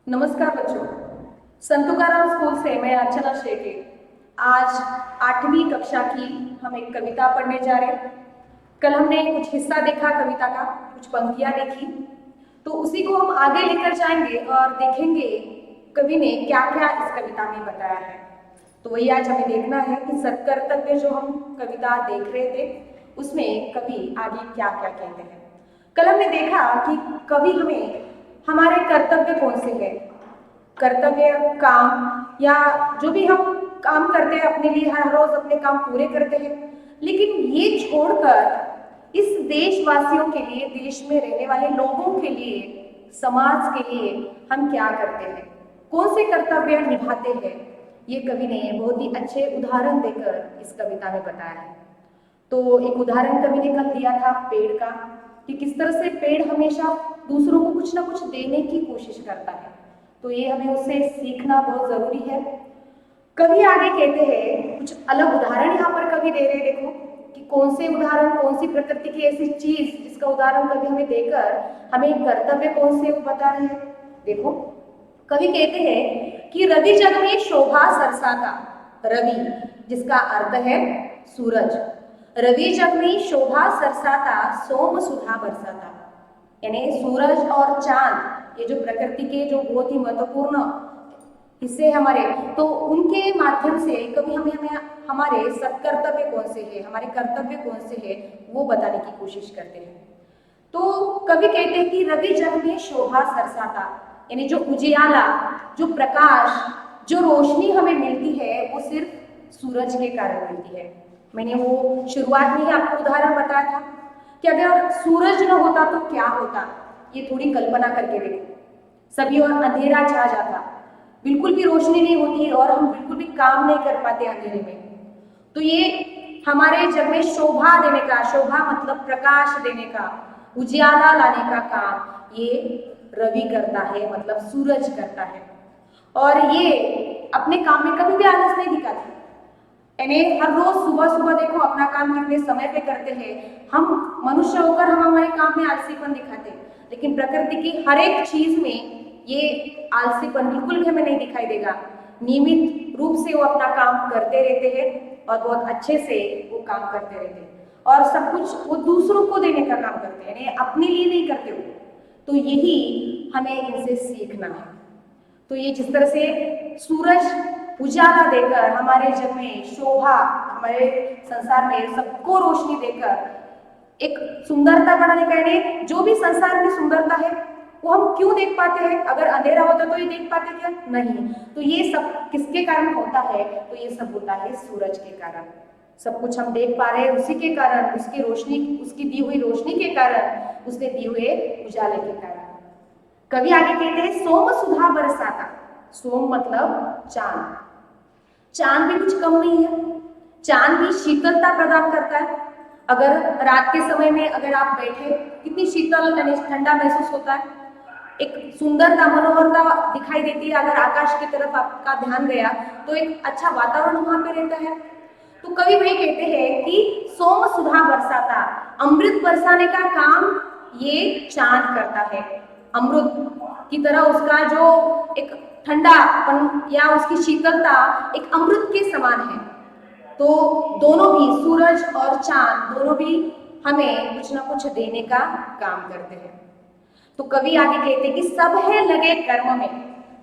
नमस्कार बच्चों। संत तुकाराम स्कूल से मैं अर्चना शेखे आज 8वीं कक्षा की हम एक कविता पढ़ने जा रहे हैं। कल हमने कुछ हिस्सा देखा कविता का, कुछ पंक्तियां देखी, तो उसी को हम आगे लेकर जाएंगे और देखेंगे कवि ने क्या क्या इस कविता में बताया है। तो वही आज हमें देखना है कि सत्कर्तव्य जो हम कविता देख रहे थे उसमें कवि आगे क्या क्या कहते हैं। कल हमने देखा कि कवि हमें हमारे कर्तव्य कौन से हैं, कर्तव्य काम या जो भी हम काम करते हैं अपने लिए, हर रोज अपने काम पूरे करते हैं, लेकिन ये छोड़कर इस देशवासियों के लिए, देश में रहने वाले लोगों के लिए, समाज के लिए हम क्या करते हैं, कौन से कर्तव्य निभाते हैं, ये कवि ने बहुत ही अच्छे उदाहरण देकर इस कविता में बताया है। तो एक उदाहरण कवि ने कल दिया था पेड़ का, कि किस तरह से पेड़ हमेशा दूसरों को कुछ ना कुछ देने की कोशिश करता है। तो ये हमें उससे सीखना बहुत जरूरी है। कवि आगे कहते हैं, कुछ अलग उदाहरण यहाँ पर कवि दे रहे हैं। देखो कि कौन से उदाहरण, कौन सी प्रकृति की ऐसी चीज जिसका उदाहरण कवि हमें देकर हमें कर्तव्य कौन से वो बता रहे हैं। देखो कवि कहते हैं कि रवि जग में शोभा सरसाता, रवि जिसका अर्थ है सूरज, रवि जग में शोभा सरसाता सोम सुधा बरसाता, यानी सूरज और चांद ये जो प्रकृति के जो बहुत ही महत्वपूर्ण हिस्से हमारे, तो उनके माध्यम से कभी हमें हमारे सत्कर्तव्य कौन से है, हमारे कर्तव्य कौन से है, वो बताने की कोशिश करते हैं। तो कवि कहते हैं कि रवि जग में शोभा सरसाता, यानी जो उजियाला, जो प्रकाश, जो रोशनी हमें मिलती है वो सिर्फ सूरज के कारण मिलती है। मैंने वो शुरुआत में ही आपको उदाहरण बताया था कि अगर सूरज न होता तो क्या होता। ये थोड़ी कल्पना करके देखो, सभी और अंधेरा छा जाता, बिल्कुल भी रोशनी नहीं होती और हम बिल्कुल भी काम नहीं कर पाते अंधेरे में। तो ये हमारे जग में शोभा देने का, शोभा मतलब प्रकाश देने का, उजियाला लाने का काम ये रवि करता है, मतलब सूरज करता है। और ये अपने काम में कभी भी आलस नहीं दिखाती, यानी हर रोज सुबह सुबह देखो अपना काम कितने समय पे करते हैं। हम मनुष्य होकर हम हमारे काम में आलसीपन दिखाते हैं, लेकिन प्रकृति की हर एक चीज में ये आलसीपन बिल्कुल भी हमें नहीं दिखाई देगा। नियमित रूप से वो अपना काम करते रहते हैं और बहुत अच्छे से वो काम करते रहते हैं, और सब कुछ वो दूसरों को देने का काम करते हैं, यानी अपने लिए नहीं करते वो। तो यही हमें इनसे सीखना है। तो ये जिस तरह से सूरज उजाला देकर हमारे जग में शोभा, हमारे संसार में सबको रोशनी देकर एक सुंदरता बढ़ाने का, यानी जो भी संसार में सुंदरता है वो हम क्यों देख पाते हैं, अगर अंधेरा होता तो ये देख पाते क्या, नहीं। तो ये सब किसके कारण होता है, तो ये सब होता है सूरज के कारण। सब कुछ हम देख पा रहे हैं उसी के कारण, उसकी रोशनी, उसकी दी हुई रोशनी के कारण, उसने दिए हुए उजाले के कारण। कवि आगे कहते हैं सोम सुधा बरसाता, सोम मतलब चांद, चांद भी कुछ कम नहीं है, चांद भी शीतलता प्रदान करता है। अगर रात के समय में अगर आप बैठे, कितनी शीतल यानी ठंडा महसूस होता है, एक सुंदरता, मनोहरता दिखाई देती है। अगर आकाश की तरफ आपका ध्यान गया तो एक अच्छा वातावरण वहां पे रहता है। तो कवि वही कहते हैं कि सोम सुधा बरसाता, अमृत बरसाने का काम ये चांद करता है। अमृत की तरह उसका जो एक ठंडापन या उसकी शीतलता एक अमृत के समान है। तो दोनों भी, सूरज और चांद दोनों भी हमें कुछ ना कुछ देने का काम करते हैं। तो कवि आगे कहते हैं कि सब है लगे कर्म में,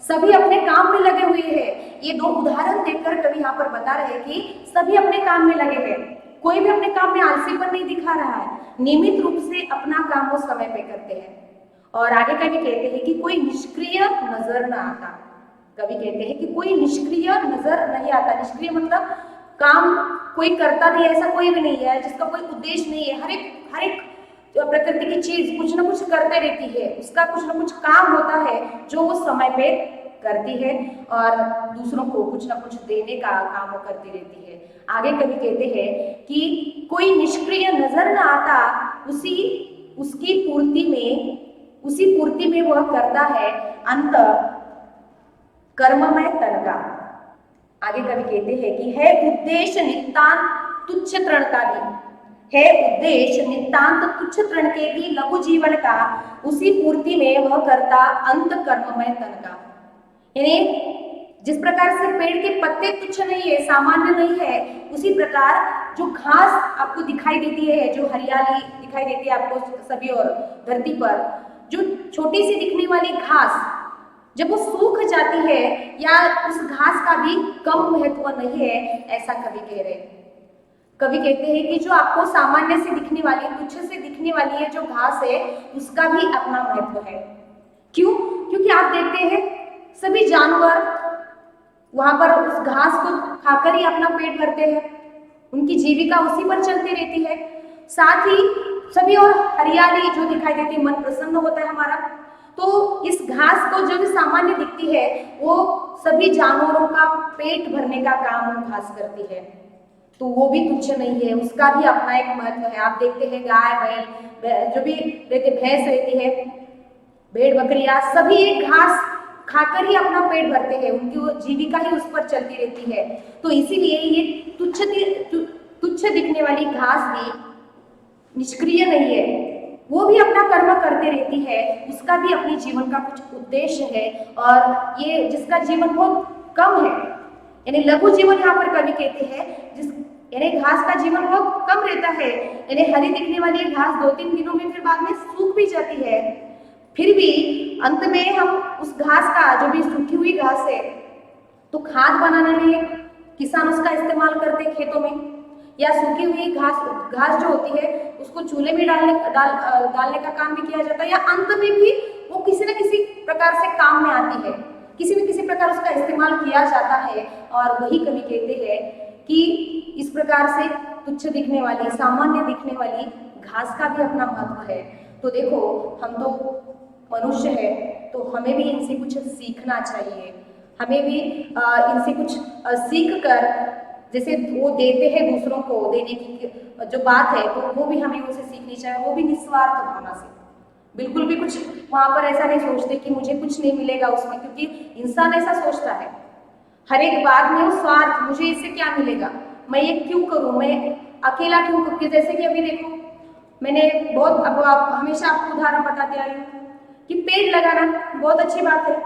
सभी अपने काम में लगे हुए हैं। ये दो उदाहरण देकर कवि यहाँ पर बता रहे हैं कि सभी अपने काम में लगे हैं, कोई भी अपने काम में आलसीपन नहीं दिखा रहा है, नियमित रूप से अपना काम वो समय पे करते हैं। और आगे कवि कहते हैं कि कोई निष्क्रिय नजर न आता, कवि कहते हैं कि कोई निष्क्रिय नजर नहीं आता। निष्क्रिय मतलब काम कोई करता नहीं, ऐसा कोई भी नहीं है जिसका कोई उद्देश्य नहीं है। हर एक जो प्रकृति की चीज कुछ ना कुछ करते रहती है, उसका कुछ ना कुछ काम होता है जो वो समय पे करती है और दूसरों को कुछ ना कुछ देने का काम वो करती रहती है। आगे कवि कहते हैं कि कोई निष्क्रिय नजर न आता, उसी पूर्ति में वह करता है अंत कर्ममय तन का। आगे कवि कहते हैं कि है उद्देश्य नितांत तुच्छ तृण का भी, है उद्देश्य नितांत तुच्छ तृण के भी लघु जीवन का, उसी पूर्ति में वह करता अंत कर्ममय तन का। यानी जिस प्रकार से पेड़ के पत्ते तुच्छ नहीं है, सामान्य नहीं है, उसी प्रकार जो घास आपको दिखाई देती है, जो हरियाली दिखाई देती है आपको सभी और धरती पर, जो छोटी सी दिखने वाली घास जब वो सूख जाती है या उस घास का भी कम महत्व नहीं है, ऐसा कवि कह रहे हैं। कवि कहते हैं कि जो आपको सामान्य से दिखने वाली, तुच्छ से दिखने वाली है जो घास है, उसका भी अपना महत्व है। क्यों? क्योंकि आप देखते हैं सभी जानवर वहां पर उस घास को खाकर ही अपना पेट भरते हैं, उनकी जीविका उसी पर चलती रहती है। साथ ही सभी और हरियाली जो दिखाई देती है, मन प्रसन्न होता है हमारा। तो इस घास को जो भी सामान्य दिखती है, वो सभी जानवरों का पेट भरने का काम वो घास करती है, तो वो भी तुच्छ नहीं है, उसका भी अपना एक महत्व है। आप देखते हैं गाय बैल जो भी रहते, भैंस रहती है, भेड़ बकरियां, सभी एक घास खाकर ही अपना पेट भरते हैं, उनकी वो जीविका ही उस पर चलती रहती है। तो इसीलिए ये तुच्छ दिखने वाली घास भी निष्क्रिय नहीं है, वो भी अपना कर्म करते रहती है, उसका भी अपने जीवन का कुछ उद्देश्य है। और ये जिसका जीवन बहुत कम है, यानी लघु जीवन यहाँ पर कवि कहते हैं, जिस यानी घास का जीवन बहुत कम रहता है, यानी हरी दिखने वाली घास 2-3 दिनों में फिर बाद में सूख भी जाती है। फिर भी अंत में हम उस घास का, जो भी सूखी हुई घास है, तो खाद बनाने में किसान उसका इस्तेमाल करते हैं खेतों में, या सूखी हुई घास जो होती है उसको चूल्हे में डालने का काम भी किया जाता है, या अंत में भी वो किसी न किसी प्रकार से काम में आती है, किसी न किसी प्रकार उसका इस्तेमाल किया जाता है। और वही कवि कहते हैं कि इस प्रकार से तुच्छ दिखने वाली, सामान्य दिखने वाली घास का भी अपना महत्व है। तो देखो, हम तो मनुष्य है, तो हमें भी इनसे कुछ सीखना चाहिए, हमें भी इनसे कुछ सीख कर, जैसे वो देते हैं दूसरों को, देने की जो बात है, तो वो भी हमें उनसे सीखनी चाहिए, वो भी निस्वार्थ भावना से, बिल्कुल भी कुछ वहां पर ऐसा नहीं सोचते कि मुझे कुछ नहीं मिलेगा उसमें, क्योंकि इंसान ऐसा सोचता है हर एक बात में, वो स्वार्थ, मुझे इससे क्या मिलेगा, मैं ये क्यों करूं, मैं अकेला क्यों करूं। जैसे कि अभी देखो, मैंने बहुत अब हमेशा आपको उदाहरण बताते आई हूँ कि पेड़ लगाना बहुत अच्छी बात है,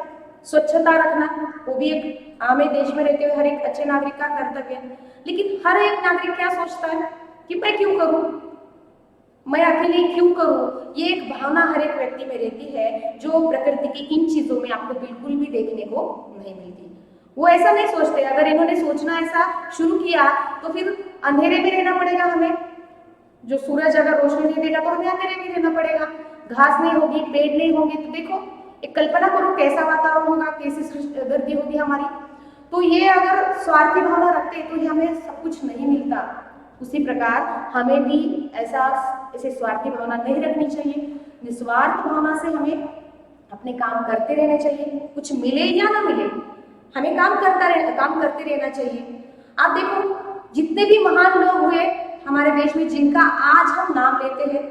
स्वच्छता रखना वो भी एक हमें देश में रहते हुए हर एक अच्छे नागरिक का कर्तव्य है। लेकिन हर एक नागरिक क्या सोचता है कि मैं क्यों करूं, मैं अकेले क्यों करूं। ये एक भावना हर एक व्यक्ति में रहती है, जो प्रकृति की इन चीजों में आपको बिल्कुल भी देखने को नहीं मिलती। वो ऐसा नहीं सोचते, अगर इन्होंने सोचना ऐसा शुरू किया तो फिर अंधेरे में रहना पड़ेगा हमें, जो सूरज अगर रोशनी नहीं देगा तो हमें अंधेरे में रहना पड़ेगा, घास नहीं होगी, पेड़ नहीं होंगे, तो देखो एक कल्पना करो कैसा वातावरण होगा, कैसी धरती होगी हमारी। तो ये अगर स्वार्थी भावना रखते तो ये हमें सब कुछ नहीं मिलता। उसी प्रकार हमें भी ऐसे स्वार्थी भावना नहीं रखनी चाहिए, निस्वार्थ भावना से हमें अपने काम करते रहना चाहिए, कुछ मिले या ना मिले, हमें काम करते रहना चाहिए। आप देखो, जितने भी महान लोग हुए हमारे देश में, जिनका आज हम नाम लेते हैं,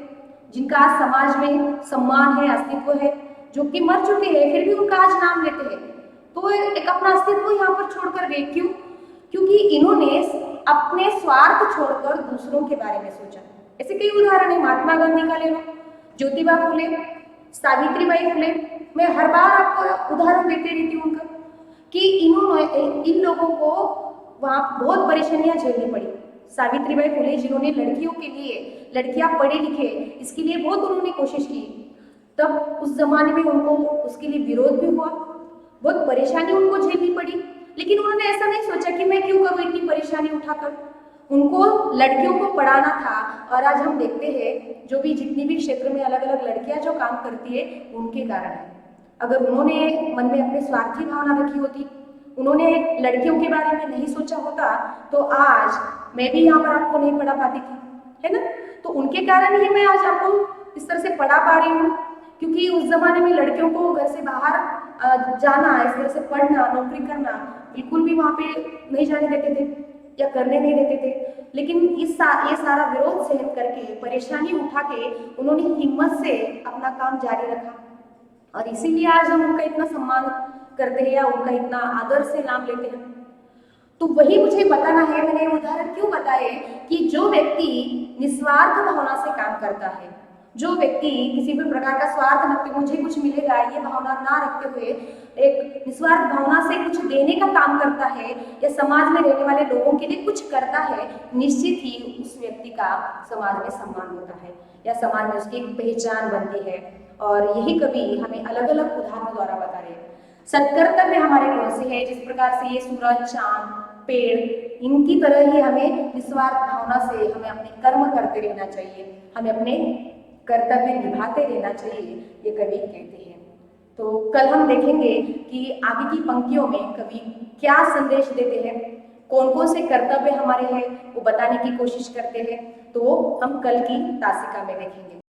जिनका आज समाज में सम्मान है, अस्तित्व है, जो कि मर चुके हैं फिर भी उनका आज नाम लेते हैं, तो एक अपना अस्तित्व यहाँ पर छोड़कर गए। क्यों? क्योंकि इन्होंने अपने स्वार्थ छोड़कर दूसरों के बारे में सोचा। ऐसे कई उदाहरण है, महात्मा गांधी का ले लो, ज्योतिबा फुले, सावित्रीबाई फुले, मैं हर बार आपको उदाहरण देते रहती हूँ उनका, कि इन लोगों को वहाँ बहुत परेशानियां झेलनी पड़ी। सावित्रीबाई फुले जिन्होंने लड़कियों के लिए, लड़कियां पढ़े लिखे, इसके लिए बहुत उन्होंने कोशिश की, तब उस जमाने में उनको उसके लिए विरोध भी हुआ, बहुत परेशानी उनको झेलनी पड़ी। लेकिन उन्होंने ऐसा नहीं सोचा कि मैं क्यों करूं इतनी परेशानी उठाकर, उनको लड़कियों को पढ़ाना था। और आज हम देखते हैं जो भी जितनी भी क्षेत्र में अलग अलग लड़कियां जो काम करती है, उनके कारण है। अगर उन्होंने मन में अपने स्वार्थी भावना रखी होती, उन्होंने लड़कियों के बारे में नहीं सोचा होता, तो आज मैं भी यहाँ पर आपको नहीं पढ़ा पाती थी, है ना। तो उनके कारण ही मैं आज आपको इस तरह से पढ़ा पा रही हूँ, क्योंकि उस जमाने में लड़कियों को घर से बाहर जाना, इस तरह से पढ़ना, नौकरी करना बिल्कुल भी वहाँ पे नहीं जाने देते थे या करने नहीं देते थे। लेकिन ये सारा विरोध सहन करके, परेशानी उठा के उन्होंने हिम्मत से अपना काम जारी रखा, और इसीलिए आज हम उनका इतना सम्मान करते हैं या उनका इतना आदर से नाम लेते हैं। तो वही मुझे बताना है, मैंने उदाहरण क्यों बताए कि जो व्यक्ति निस्वार्थ भावना से काम करता है, जो व्यक्ति किसी भी प्रकार का स्वार्थ न रखते मुझे कुछ मिलेगा ये भावना ना रखते हुए एक निस्वार्थ भावना से कुछ देने का काम करता है या समाज में रहने वाले लोगों के लिए कुछ करता है, निश्चित ही उस व्यक्ति का समाज में सम्मान होता है या समाज में उसकी एक पहचान बनती है। और यही कवि हमें अलग अलग उदाहरणों द्वारा बता रहे हैं। सत्कर्तव्य हमारे कौन से है, जिस प्रकार से ये सूरज, चांद, पेड़, इनकी तरह ही हमें निस्वार्थ भावना से हमें अपने कर्म करते रहना चाहिए, हमें अपने कर्तव्य निभाते रहना चाहिए, ये कवि कहते हैं। तो कल हम देखेंगे कि आगे की पंक्तियों में कवि क्या संदेश देते हैं, कौन कौन से कर्तव्य हमारे हैं वो बताने की कोशिश करते हैं। तो हम कल की तासिका में देखेंगे।